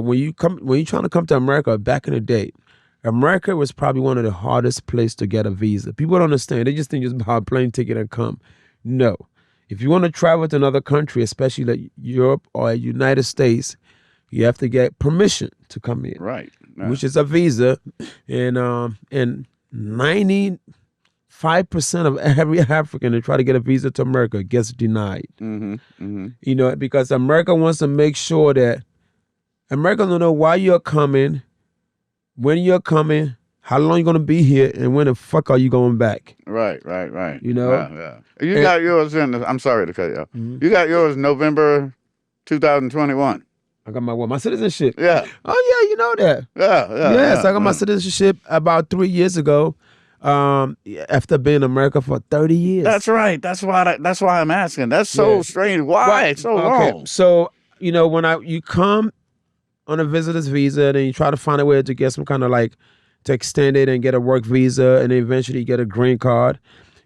that when you're trying to come to America back in the day, America was probably one of the hardest places to get a visa. People don't understand. They just think just buy a plane ticket and come. No. If you want to travel to another country, especially like Europe or United States, you have to get permission to come in. Right. Which is a visa. And 95% of every African that try to get a visa to America gets denied. You know, because America wants to make sure that America don't know why you're coming, when you're coming, how long you're going to be here, and when the fuck are you going back? Right. You know? Yeah. You got yours I'm sorry to cut you off. You got yours November 2021. I got my citizenship. Yeah. Oh, yeah, you know that. Yeah. Yes, I got my citizenship about 3 years ago after being in America for 30 years. That's right. That's why I'm asking. That's so strange. Why it's so long? So, you know, when you come on a visitor's visa, then you try to find a way to get some kind of like, to extend it and get a work visa, and then eventually you get a green card.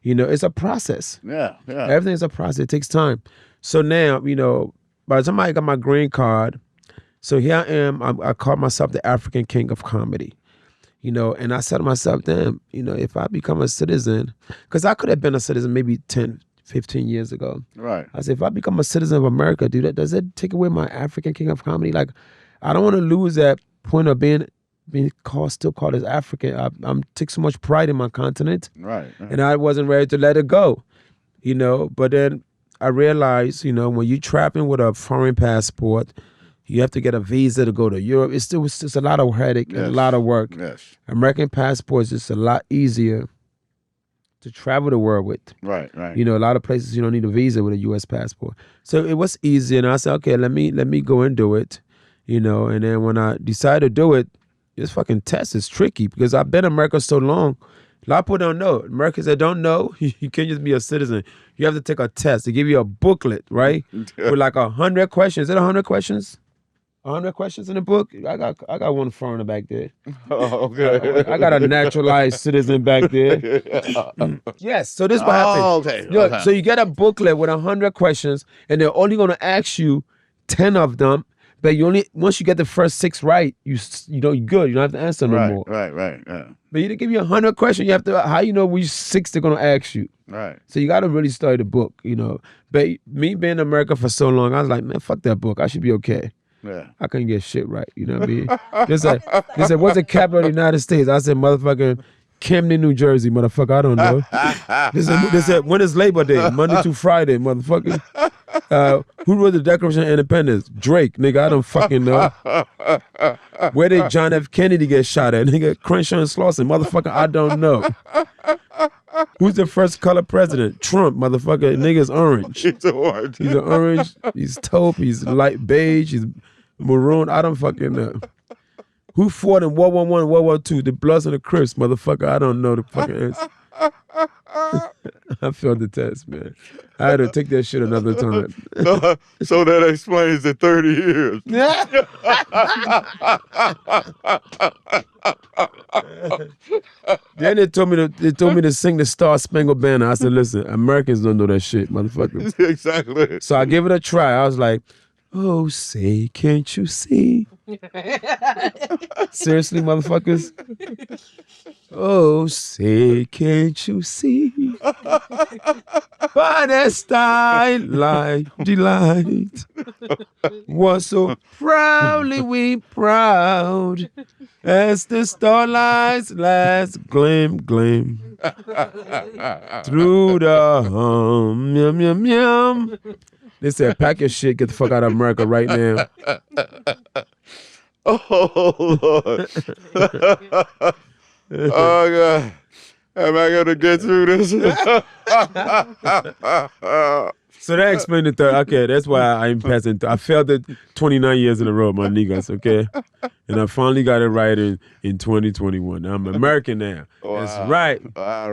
You know, it's a process. Yeah. Everything's a process. It takes time. So now, you know, by the time I got my green card, so here I am. I call myself the African King of Comedy. You know, and I said to myself, damn, you know, if I become a citizen, because I could have been a citizen maybe 10, 15 years ago. Right. I said, if I become a citizen of America, does it take away my African King of Comedy? Like, I don't want to lose that point of being still called as African. I'm take so much pride in my continent. Right. And I wasn't ready to let it go, you know. But then I realized, you know, when you're traveling with a foreign passport, you have to get a visa to go to Europe. It's just a lot of headache and a lot of work. Yes. American passports is a lot easier to travel the world with. Right. You know, a lot of places you don't need a visa with a U.S. passport. So it was easy, and I said, okay, let me go and do it, you know. And then when I decided to do it, this fucking test is tricky because I've been in America so long. A lot of people don't know. Americans that don't know, you can't just be a citizen. You have to take a test. They give you a booklet, right? With like 100 questions. Is it 100 questions? 100 questions in the book? I got one foreigner back there. Oh, okay. I got a naturalized citizen back there. Yes, so this is what happened. Oh, okay. Look, so you get a booklet with 100 questions, and they're only going to ask you 10 of them, but once you get the first 6 right, you're good. You don't have to answer no more. Right. Yeah. But you give you 100 questions, you have to, how you know which 6 they're going to ask you? Right. So you got to really study the book, you know. But me being in America for so long, I was like, man, fuck that book. I should be okay. Yeah. I couldn't get shit right, you know what I mean? They said, what's the capital of the United States? I said, motherfucker, Camden, New Jersey, motherfucker, I don't know. They said, when is Labor Day? Monday to Friday, motherfucker. Who wrote the Declaration of Independence? Drake, nigga, I don't fucking know. Where did John F. Kennedy get shot at? Nigga, Crenshaw and Slauson, motherfucker, I don't know. Who's the first color president? Trump, motherfucker, nigga's orange. He's orange. He's an orange, he's taupe, he's light beige, he's maroon, I don't fucking know. Who fought in World War I, World War II? The Bloods and the Crips, motherfucker. I don't know the fucking answer. I failed the test, man. I had to take that shit another time. So that explains the 30 years. Then they told me to sing the Star Spangled Banner. I said, listen, Americans don't know that shit, motherfucker. Exactly. So I gave it a try. I was like, oh, say, can't you see? Seriously, motherfuckers? Oh, say, can't you see? By that starlight delight, was so proudly we proud, as the starlight's last gleam through the yum, yum, yum. They said, pack your shit, get the fuck out of America right now. Oh, Lord. Oh, God. Am I going to get through this? So that explained the third. Okay, that's why I'm passing. I failed it 29 years in a row, my niggas, okay? And I finally got it right in 2021. I'm American now. Wow. That's right. All right.